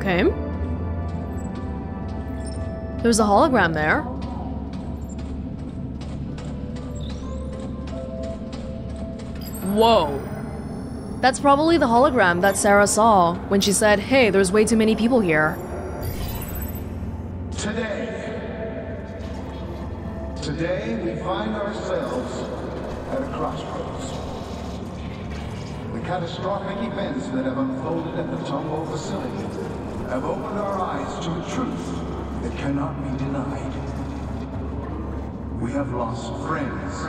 Okay. There's a hologram there. Whoa. That's probably the hologram that Sarah saw when she said, hey, there's way too many people here. Today we find ourselves at a crossroads. The catastrophic events that have unfolded at the Tombaugh facility have opened our eyes to a truth that cannot be denied. We have lost friends,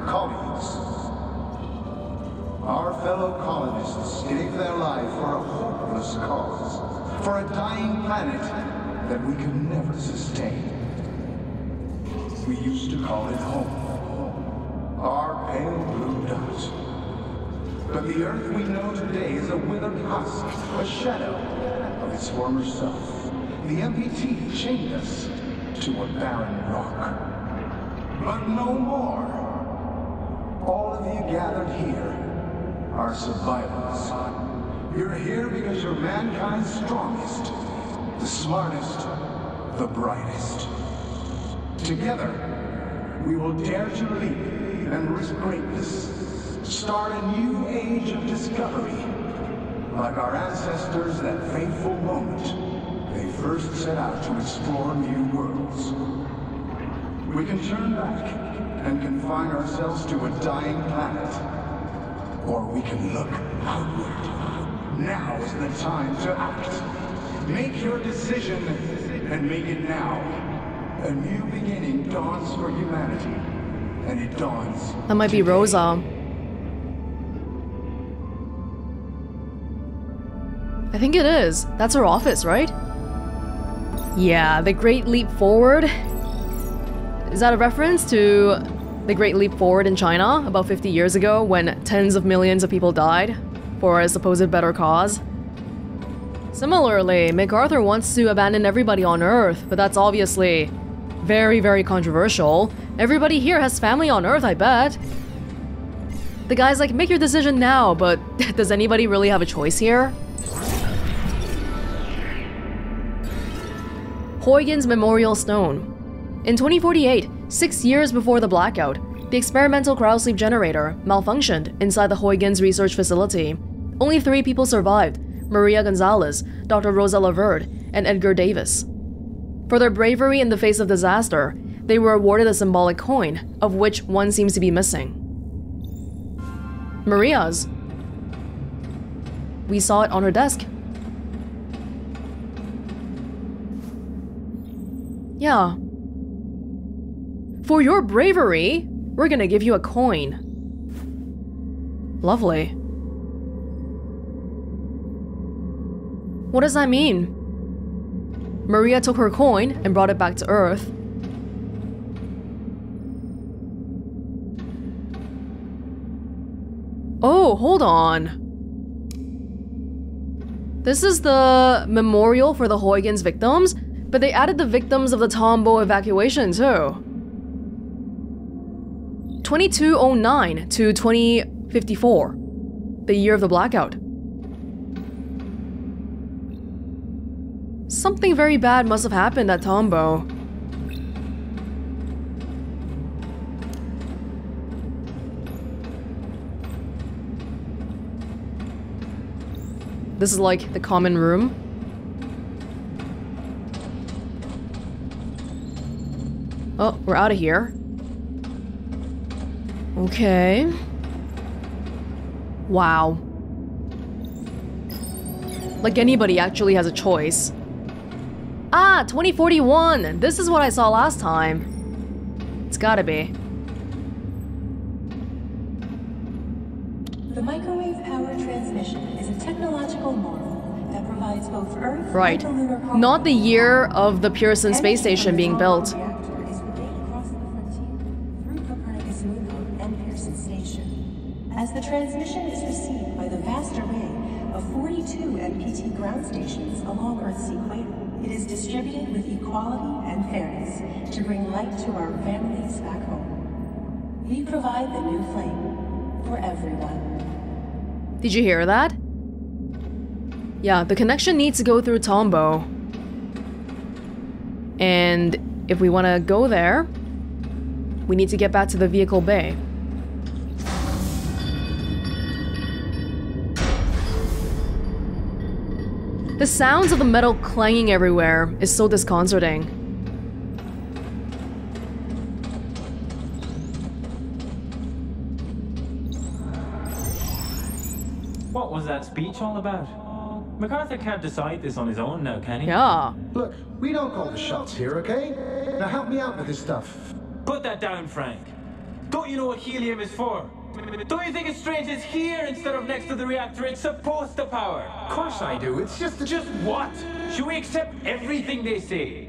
colleagues. Our fellow colonists gave their life for a hopeless cause, for a dying planet that we could never sustain. We used to call it home, our pale blue dot. But the Earth we know today is a withered husk, a shadow of its former self. The MPT chained us to a barren rock. But no more. All of you gathered here are survivors. You're here because you're mankind's strongest, the smartest, the brightest. Together, we will dare to leap and risk greatness. Start a new age of discovery. Like our ancestors that fateful moment they first set out to explore new worlds. We can turn back and confine ourselves to a dying planet. Or we can look outward. Now is the time to act. Make your decision and make it now. A new beginning dawns for humanity, and it dawns. That might be Rosa. I think it is. That's her office, right? Yeah, the Great Leap Forward. Is that a reference to the Great Leap Forward in China about 50 years ago when tens of millions of people died for a supposed better cause? Similarly, MacArthur wants to abandon everybody on Earth, but that's obviously very, very controversial. Everybody here has family on Earth, I bet. The guy's like, make your decision now, but does anybody really have a choice here? Huygens Memorial Stone. In 2048, 6 years before the blackout, the experimental cryosleep generator malfunctioned inside the Huygens research facility. Only 3 people survived: Maria Gonzalez, Dr. Rosa Laverde, and Edgar Davis. For their bravery in the face of disaster, they were awarded a symbolic coin, of which one seems to be missing. Maria's. We saw it on her desk. Yeah. For your bravery, we're gonna give you a coin. Lovely. What does that mean? Maria took her coin and brought it back to Earth. Oh, hold on. This is the memorial for the Huygens victims, but they added the victims of the Tombaugh evacuation too. 2209 to 2054, the year of the blackout. Something very bad must have happened at Tombaugh. This is like the common room. Oh, we're out of here. Okay. Wow. Like anybody actually has a choice. Ah, 2041! This is what I saw last time. It's gotta be. The microwave power transmission is a technological model that provides both Earth right. and the lunar power. Not the year of the Pearson space station being built. Reactor is relayed across the frontier through Copernicus and Pearson Station. As the transmission is received by the vast array of 42 MPT ground stations along Earth's equator, it is distributed with equality and fairness to bring light to our families back home. We provide the new flame for everyone. Did you hear that? Yeah, the connection needs to go through Tombaugh. And if we want to go there, we need to get back to the vehicle bay. The sounds of the metal clanging everywhere is so disconcerting. What was that speech all about? MacArthur can't decide this on his own now, can he? Yeah. Look, we don't call the shots here, okay? Now help me out with this stuff. Put that down, Frank. Don't you know what helium is for? Don't you think it's strange it's here instead of next to the reactor it's supposed to power? Of course I do, it's just that... Just what? Should we accept everything they say?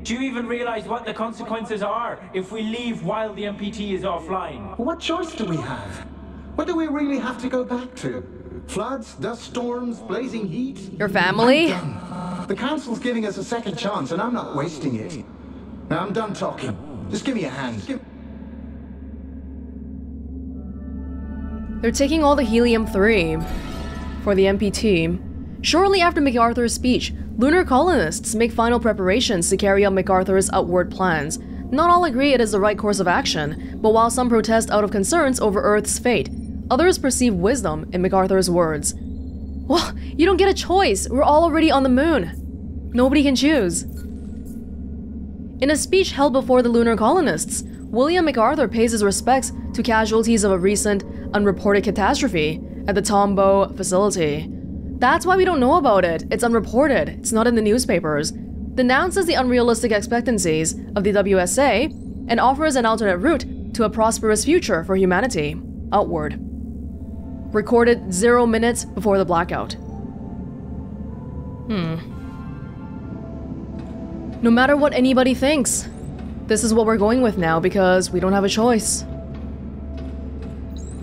Do you even realize what the consequences are if we leave while the MPT is offline? What choice do we have? What do we really have to go back to? Floods, dust storms, blazing heat? Your family? I'm done. The council's giving us a second chance and I'm not wasting it. Now I'm done talking. Just give me a hand. They're taking all the helium-3 for the MPT. Shortly after MacArthur's speech, lunar colonists make final preparations to carry out MacArthur's outward plans. Not all agree it is the right course of action, but while some protest out of concerns over Earth's fate, others perceive wisdom in MacArthur's words. Well, you don't get a choice. We're all already on the moon. Nobody can choose. In a speech held before the lunar colonists, William MacArthur pays his respects to casualties of a recent, unreported catastrophe at the Tombaugh facility. That's why we don't know about it. It's unreported. It's not in the newspapers. Denounces the unrealistic expectancies of the WSA and offers an alternate route to a prosperous future for humanity. Outward. Recorded 0 minutes before the blackout. No matter what anybody thinks, this is what we're going with now because we don't have a choice.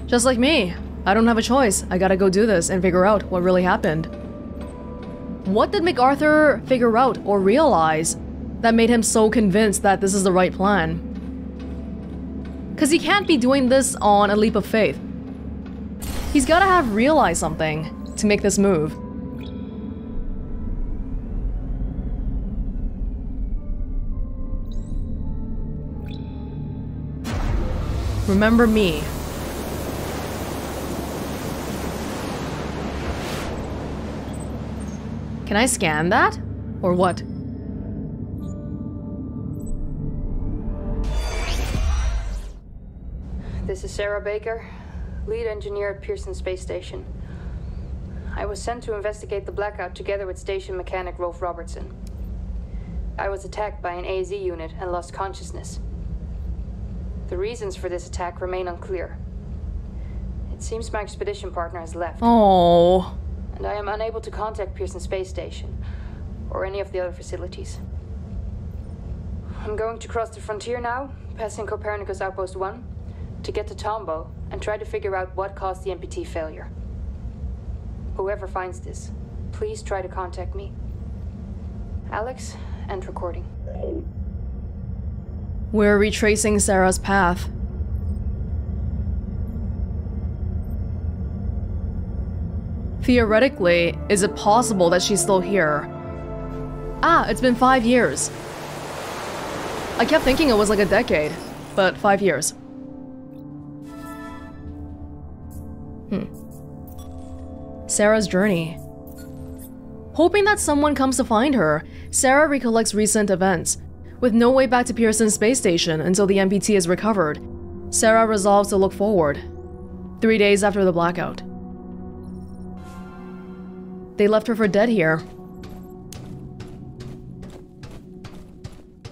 Just like me, I don't have a choice. I gotta go do this and figure out what really happened. What did MacArthur figure out or realize that made him so convinced that this is the right plan? Because he can't be doing this on a leap of faith. He's gotta have realized something to make this move. Remember me. Can I scan that? Or what? This is Sarah Baker, lead engineer at Pearson Space Station. I was sent to investigate the blackout together with station mechanic Rolf Robertson. I was attacked by an AZ unit and lost consciousness. The reasons for this attack remain unclear. It seems my expedition partner has left. Oh. And I am unable to contact Pearson Space Station or any of the other facilities. I'm going to cross the frontier now, passing Copernicus Outpost 1, to get to Tombaugh and try to figure out what caused the MPT failure. Whoever finds this, please try to contact me. Alex, end recording. We're retracing Sarah's path. Theoretically, is it possible that she's still here? Ah, it's been 5 years. I kept thinking it was like a decade, but 5 years. Sarah's journey. Hoping that someone comes to find her, Sarah recollects recent events. With no way back to Pearson Space Station until the MPT is recovered, Sarah resolves to look forward. 3 days after the blackout. They left her for dead here.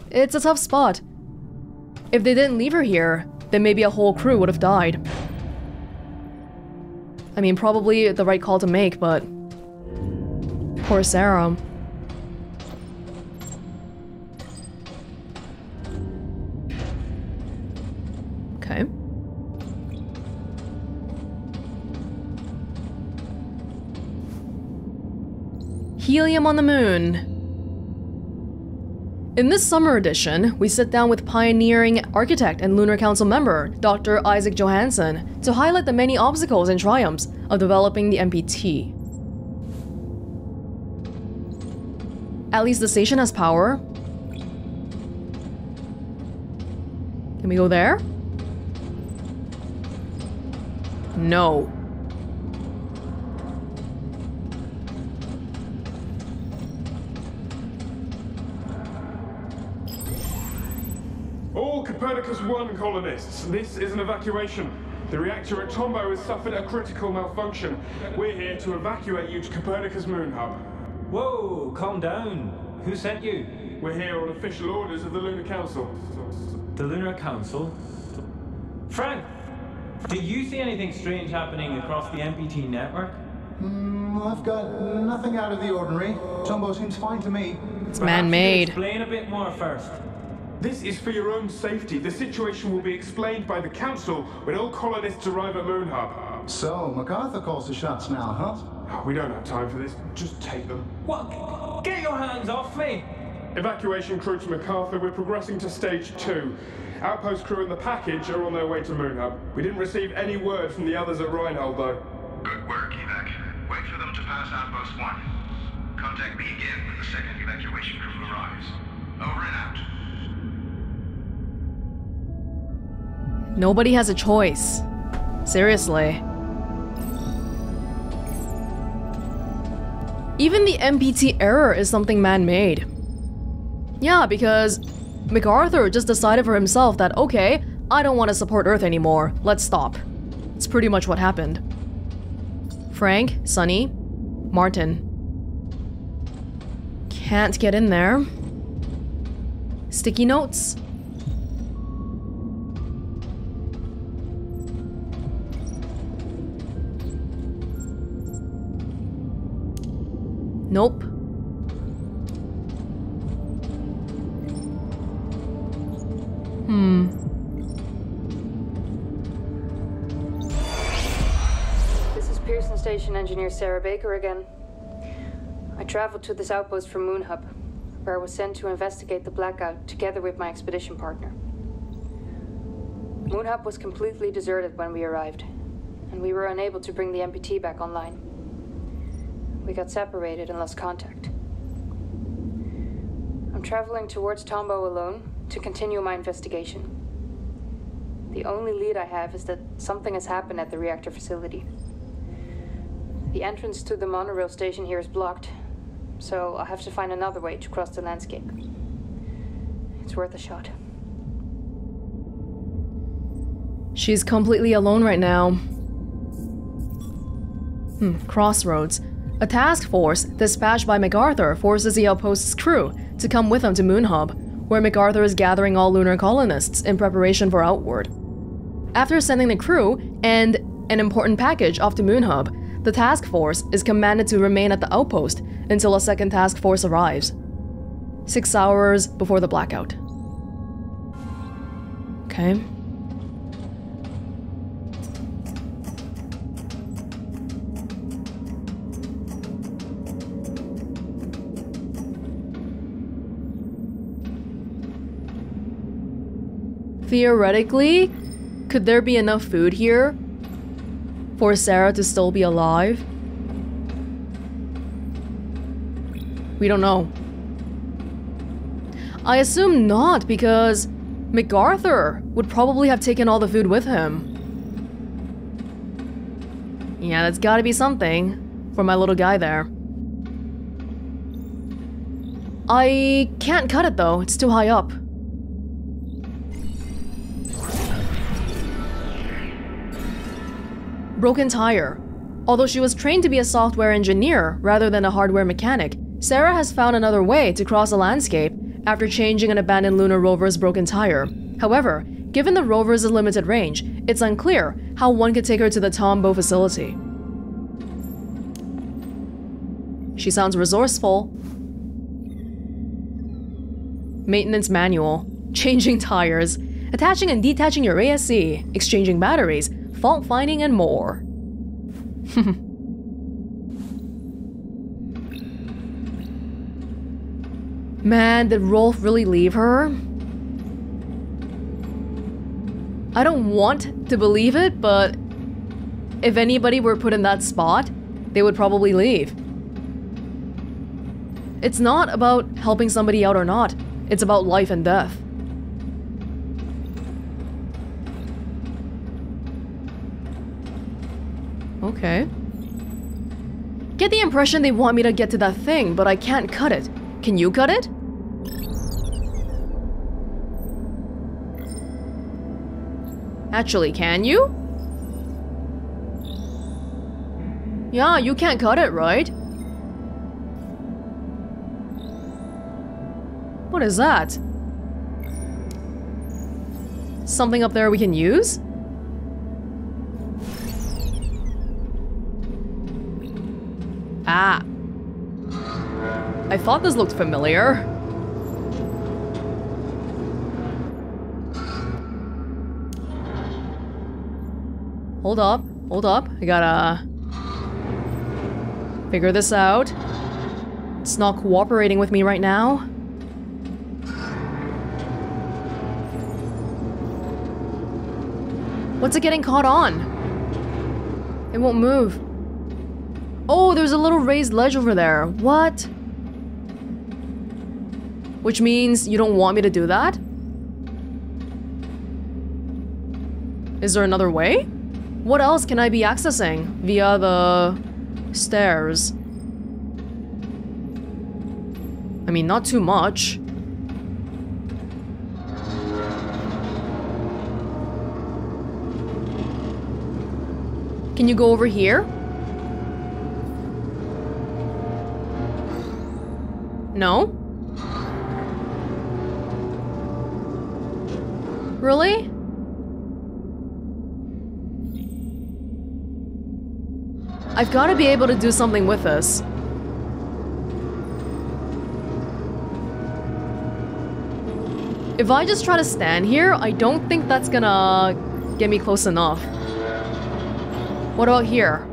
It's a tough spot. If they didn't leave her here, then maybe a whole crew would have died. I mean, probably the right call to make, but... poor Sarah. Okay. Helium on the Moon. In this summer edition, we sit down with pioneering architect and Lunar Council member, Dr. Isaac Johansson, to highlight the many obstacles and triumphs of developing the MPT. At least the station has power. Can we go there? No. All Copernicus 1 colonists, this is an evacuation. The reactor at Tombaugh has suffered a critical malfunction. We're here to evacuate you to Copernicus Moon Hub. Whoa, calm down. Who sent you? We're here on official orders of the Lunar Council. The Lunar Council? Frank, do you see anything strange happening across the MPT network? I've got nothing out of the ordinary. Tombaugh seems fine to me. It's man-made. Explain a bit more first. This is for your own safety. The situation will be explained by the Council when all colonists arrive at Moon Hub. So, MacArthur calls the shots now, huh? We don't have time for this. Just take them. What? Get your hands off me! Evacuation crew to MacArthur. We're progressing to stage 2. Outpost crew and the package are on their way to Moon Hub. We didn't receive any word from the others at Reinhold, though. Good work, Evac. Wait for them to pass Outpost 1. Contact me again when the second evacuation crew arrives. Over and out. Nobody has a choice. Seriously. Even the MPT error is something man-made. Yeah, because MacArthur just decided for himself that, okay, I don't want to support Earth anymore. Let's stop. It's pretty much what happened. Frank, Sonny, Martin. Can't get in there. Sticky notes. Nope. This is Pearson Station Engineer Sarah Baker again. I traveled to this outpost from Moon Hub, where I was sent to investigate the blackout together with my expedition partner. Moon Hub was completely deserted when we arrived, and we were unable to bring the MPT back online. We got separated and lost contact. I'm traveling towards Tombaugh alone to continue my investigation. The only lead I have is that something has happened at the reactor facility. The entrance to the monorail station here is blocked, so I'll have to find another way to cross the landscape. It's worth a shot. She's completely alone right now. Crossroads. A task force dispatched by MacArthur forces the outpost's crew to come with him to Moon Hub, where MacArthur is gathering all lunar colonists in preparation for outward. After sending the crew and an important package off to Moon Hub, the task force is commanded to remain at the outpost until a second task force arrives. 6 hours before the blackout. Okay. Theoretically, could there be enough food here for Sarah to still be alive? We don't know. I assume not, because MacArthur would probably have taken all the food with him. Yeah, that's gotta be something for my little guy there. I can't cut it though, it's too high up. Broken tire. Although she was trained to be a software engineer rather than a hardware mechanic, Sarah has found another way to cross a landscape after changing an abandoned lunar rover's broken tire. However, given the rover's limited range, it's unclear how one could take her to the Tombaugh facility. She sounds resourceful. Maintenance manual. Changing tires. Attaching and detaching your ASC. Exchanging batteries. Fault finding and more. Man, did Rolf really leave her? I don't want to believe it, but if anybody were put in that spot, they would probably leave. It's not about helping somebody out or not. It's about life and death. Okay. Get the impression they want me to get to that thing, but I can't cut it. Can you cut it? Actually, can you? Yeah, you can't cut it, right? What is that? Something up there we can use? Ah. I thought this looked familiar. Hold up. I gotta figure this out. It's not cooperating with me right now. What's it getting caught on? It won't move. Oh, there's a little raised ledge over there. What? Which means you don't want me to do that? Is there another way? What else can I be accessing via the stairs? I mean, not too much. Can you go over here? No? Really? I've got to be able to do something with this. If I just try to stand here, I don't think that's gonna get me close enough. What about here?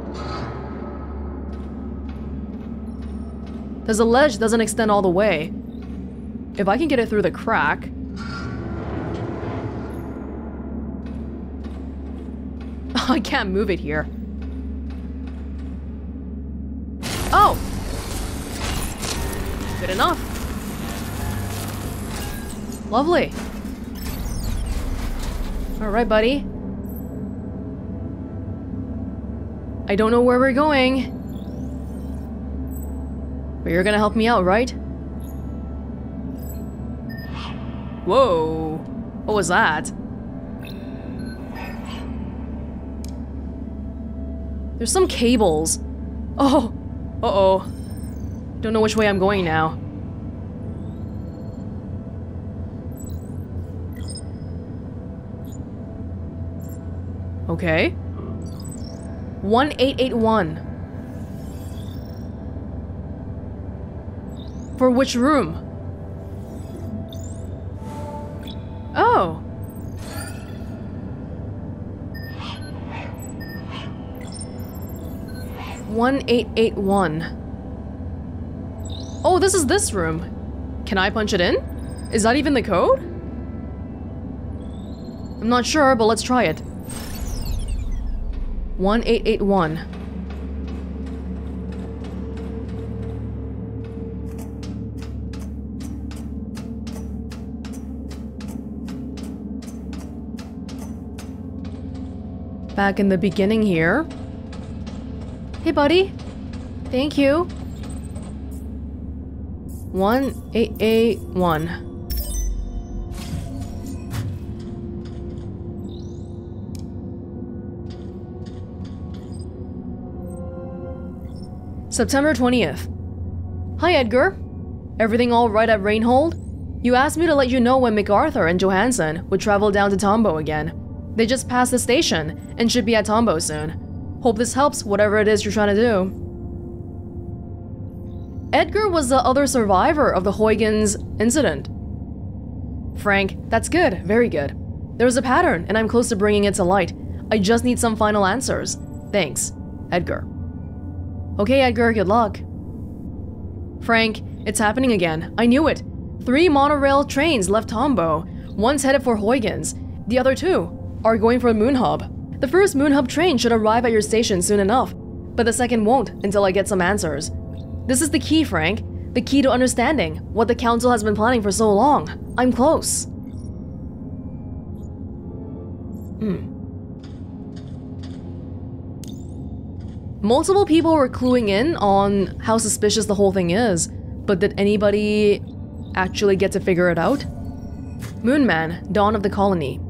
There's a ledge that doesn't extend all the way. If I can get it through the crack... I can't move it here. Oh! Good enough. Lovely. Alright, buddy. I don't know where we're going. But you're gonna help me out, right? Whoa. What was that? There's some cables. Oh. Uh-oh. Don't know which way I'm going now. Okay. 1881. For which room? Oh. (1881). Oh, this is this room. Can I punch it in? Is that even the code? I'm not sure, but let's try it. 1881. Back in the beginning here. Hey, buddy. Thank you. 1881. September 20th. Hi, Edgar. Everything all right at Reinhold? You asked me to let you know when MacArthur and Johansson would travel down to Tombaugh again. They just passed the station and should be at Tombaugh soon. Hope this helps whatever it is you're trying to do. Edgar was the other survivor of the Huygens incident. Frank, that's good, very good. There's a pattern and I'm close to bringing it to light. I just need some final answers. Thanks, Edgar. Okay, Edgar, good luck. Frank, it's happening again. I knew it. 3 monorail trains left Tombaugh. One's headed for Huygens. The other 2 are going for Moon Hub. The first Moon Hub train should arrive at your station soon enough, but the second won't until I get some answers. This is the key, Frank. The key to understanding what the Council has been planning for so long. I'm close. Multiple people were cluing in on how suspicious the whole thing is, but did anybody actually get to figure it out? Moonman, Dawn of the Colony.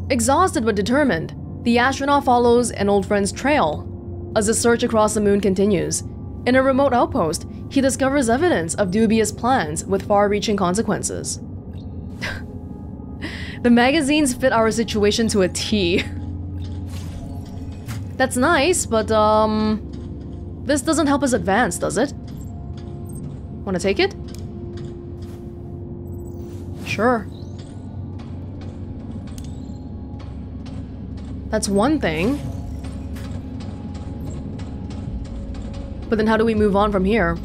Exhausted but determined, the astronaut follows an old friend's trail as the search across the moon continues. In a remote outpost, he discovers evidence of dubious plans with far-reaching consequences. The magazines fit our situation to a T. That's nice, but this doesn't help us advance, does it? Wanna take it? Sure. That's one thing. But then how do we move on from here?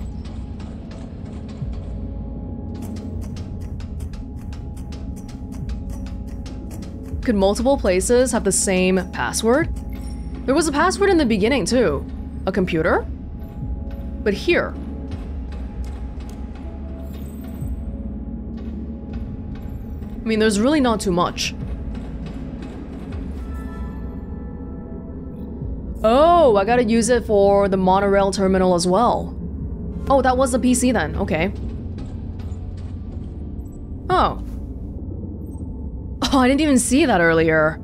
Could multiple places have the same password? There was a password in the beginning too. A computer? But here. I mean, there's really not too much. Oh, I gotta use it for the monorail terminal as well. Oh, that was the PC then. Okay. Oh. Oh, I didn't even see that earlier.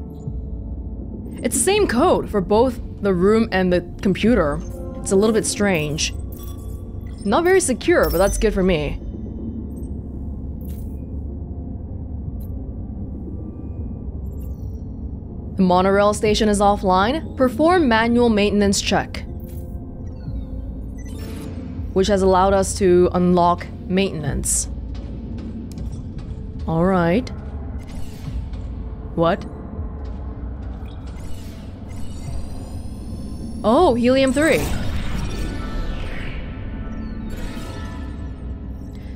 It's the same code for both the room and the computer. It's a little bit strange. Not very secure, but that's good for me. The monorail station is offline. Perform manual maintenance check. Which has allowed us to unlock maintenance. Alright. What? Oh, helium-3.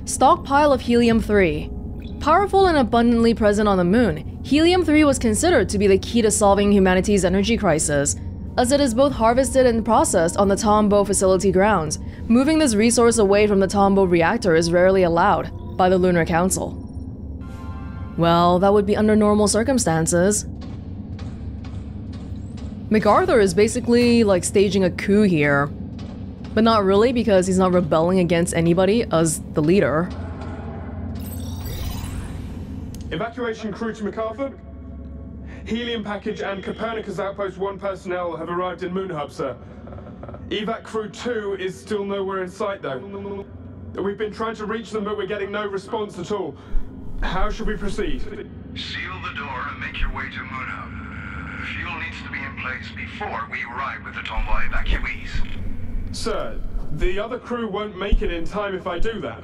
Stockpile of helium-3. Powerful and abundantly present on the moon, helium-3 was considered to be the key to solving humanity's energy crisis, as it is both harvested and processed on the Tombaugh facility grounds. Moving this resource away from the Tombaugh reactor is rarely allowed by the Lunar Council. Well, that would be under normal circumstances. MacArthur is basically like staging a coup here. But not really, because he's not rebelling against anybody as the leader. Evacuation crew to MacArthur. Helium package and Copernicus Outpost 1 personnel have arrived in Moon Hub, sir. Evac crew 2 is still nowhere in sight, though. We've been trying to reach them, but we're getting no response at all. How should we proceed? Seal the door and make your way to Moon Hub. Fuel needs to be in place before we arrive with the Tombaugh evacuees. Sir, the other crew won't make it in time if I do that.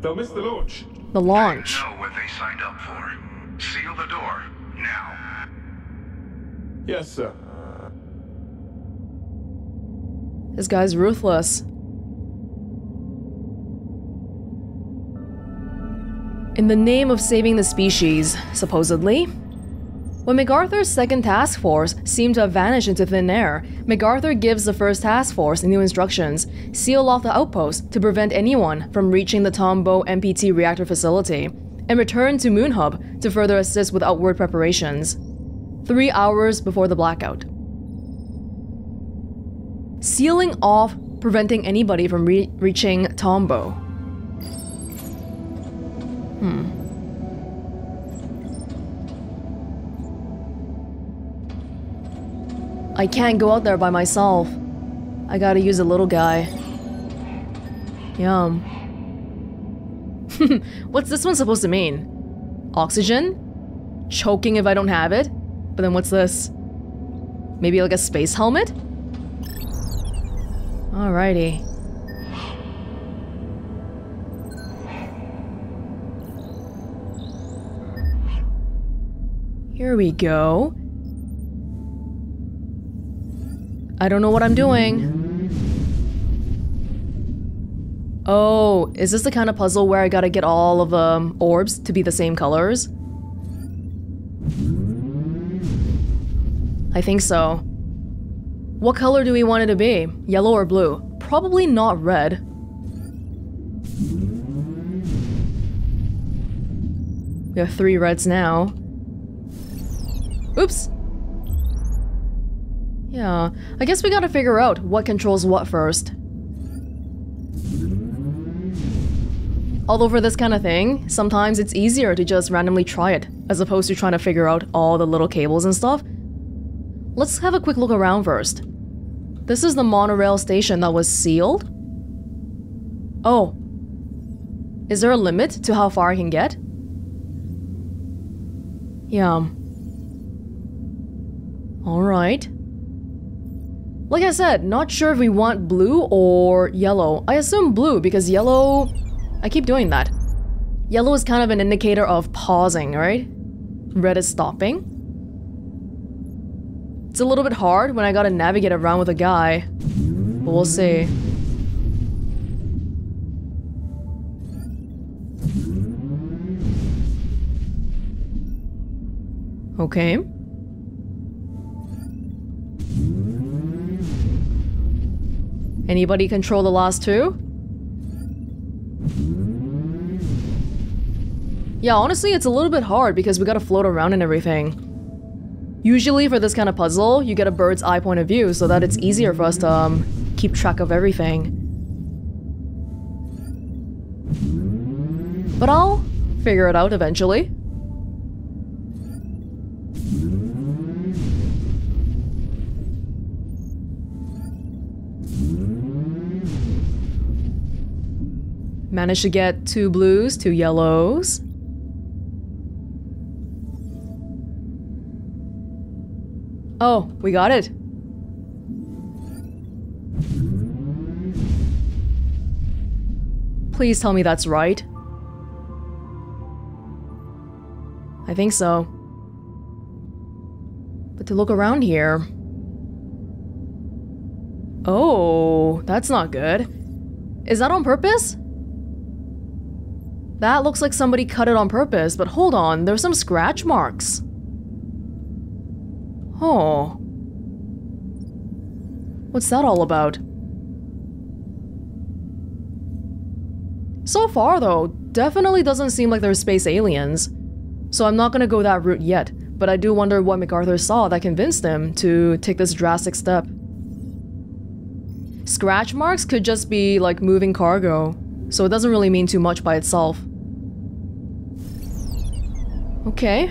They'll miss the launch. The launch. They know what they signed up for. Seal the door, now. Yes, sir. This guy's ruthless. In the name of saving the species, supposedly. When MacArthur's second task force seemed to have vanished into thin air, MacArthur gives the first task force new instructions: seal off the outpost to prevent anyone from reaching the Tombaugh MPT reactor facility, and return to Moon Hub to further assist with outward preparations. 3 hours before the blackout. Sealing off, preventing anybody from reaching Tombaugh. I can't go out there by myself. I gotta use a little guy. Yum. What's this one supposed to mean? Oxygen? Choking if I don't have it? But then what's this? Maybe like a space helmet? Alrighty. Here we go. I don't know what I'm doing. Oh, is this the kind of puzzle where I gotta get all of the orbs to be the same colors? I think so. What color do we want it to be? Yellow or blue? Probably not red. We have 3 reds now. Oops! Yeah, I guess we gotta figure out what controls what first. Although for this kind of thing, sometimes it's easier to just randomly try it, as opposed to trying to figure out all the little cables and stuff. Let's have a quick look around first. This is the monorail station that was sealed? Oh. Is there a limit to how far I can get? Yeah. Alright. Like I said, not sure if we want blue or yellow. I assume blue because yellow... I keep doing that. Yellow is kind of an indicator of pausing, right? Red is stopping. It's a little bit hard when I gotta navigate around with a guy. But we'll see. Okay. Anybody control the last 2? Yeah, honestly, it's a little bit hard because we gotta float around and everything. Usually for this kind of puzzle, you get a bird's eye point of view so that it's easier for us to keep track of everything. But I'll figure it out eventually. Managed to get 2 blues, 2 yellows. Oh, we got it. Please tell me that's right. I think so. But to look around here... Oh, that's not good. Is that on purpose? That looks like somebody cut it on purpose, but hold on, there's some scratch marks. Oh. What's that all about? So far though, definitely doesn't seem like there's space aliens. So I'm not gonna go that route yet, but I do wonder what MacArthur saw that convinced him to take this drastic step. Scratch marks could just be like moving cargo, so it doesn't really mean too much by itself. Okay.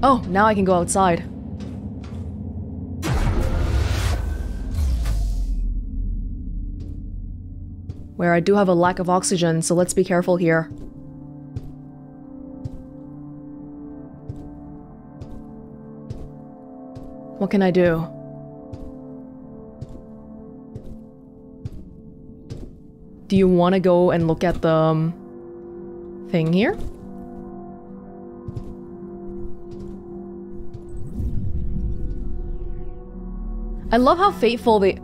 Oh, now I can go outside. Where I do have a lack of oxygen, so let's be careful here. What can I do? Do you want to go and look at the thing here? I love how fateful they...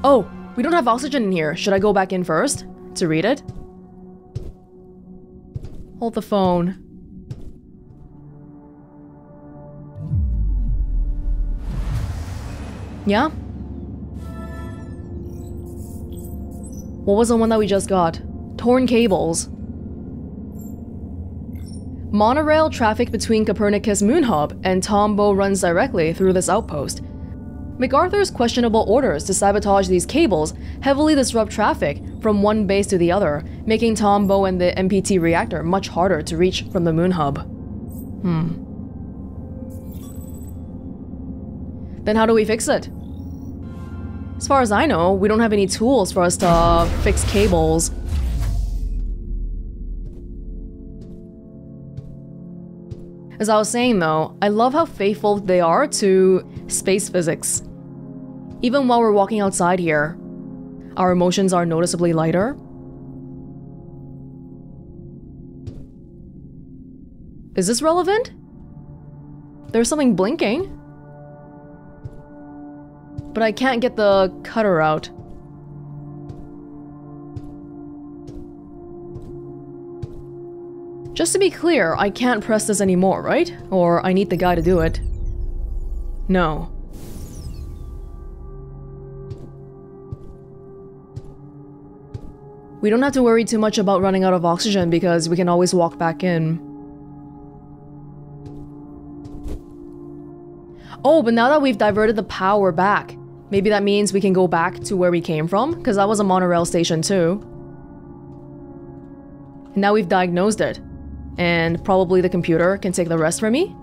Oh, we don't have oxygen in here. Should I go back in first to read it? Hold the phone. Yeah? What was the one that we just got? Torn cables. Monorail traffic between Copernicus Moon Hub and Tombaugh runs directly through this outpost. MacArthur's questionable orders to sabotage these cables heavily disrupt traffic from one base to the other, making Tombaugh and the MPT reactor much harder to reach from the Moon Hub. Then how do we fix it? As far as I know, we don't have any tools for us to fix cables. As I was saying though, I love how faithful they are to space physics. Even while we're walking outside here, our emotions are noticeably lighter. Is this relevant? There's something blinking. But I can't get the cutter out. Just to be clear, I can't press this anymore, right? Or I need the guy to do it. No. We don't have to worry too much about running out of oxygen because we can always walk back in. Oh, but now that we've diverted the power back, maybe that means we can go back to where we came from? Because that was a monorail station too. And now we've diagnosed it. And probably the computer can take the rest for me?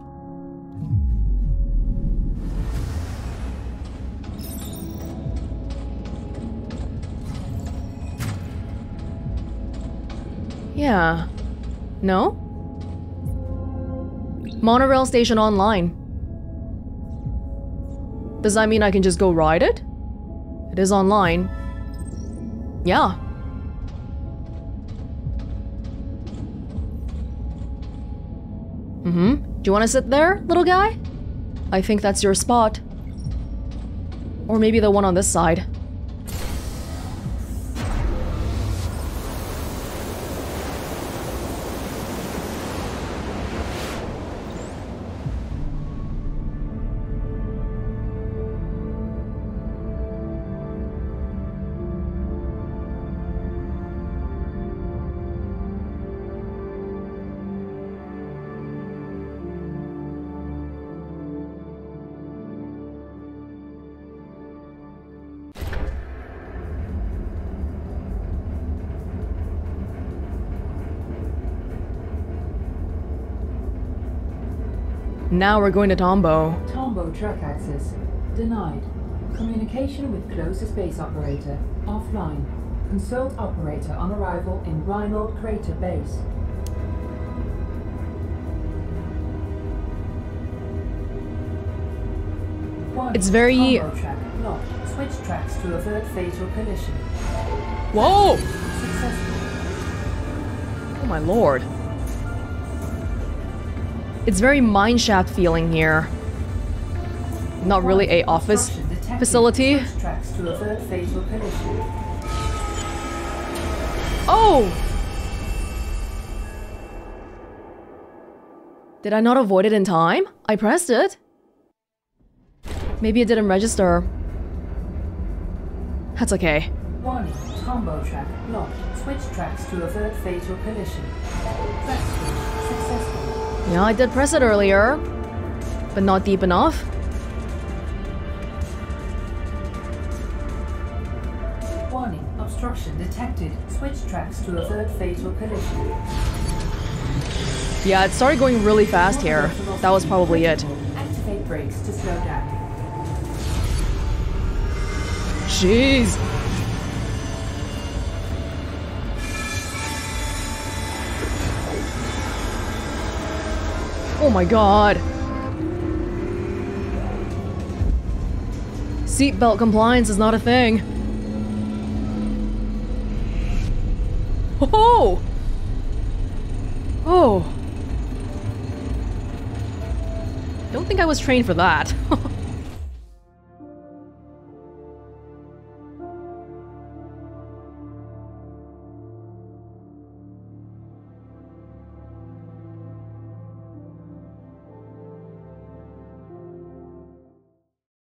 Yeah. No? Monorail station online. Does that mean I can just go ride it? It is online. Yeah. Do you want to sit there, little guy? I think that's your spot. Or maybe the one on this side. Now we're going to Tombaugh. Tombaugh track access. Denied. Communication with closest base operator. Offline. Consult operator on arrival in Reinhold Crater Base. It's very... Tombaugh track locked. Switch tracks to avert fatal collision. Whoa! Successful. Oh my lord. It's very mineshaft feeling here. Not really a office facility. Tracks to avert fatal collision. Oh! Did I not avoid it in time? I pressed it. Maybe it didn't register. That's okay. Warning, Tombaugh track locked. Switch tracks to avert fatal collision. Track switch successful. Yeah, I did press it earlier, but not deep enough. Warning, obstruction detected. Switch tracks to avert fatal collision. Yeah, it started going really fast here. That was probably it. Activate brakes to slow down. Jeez. Oh my god. Seatbelt compliance is not a thing. Oh! Oh! Don't think I was trained for that.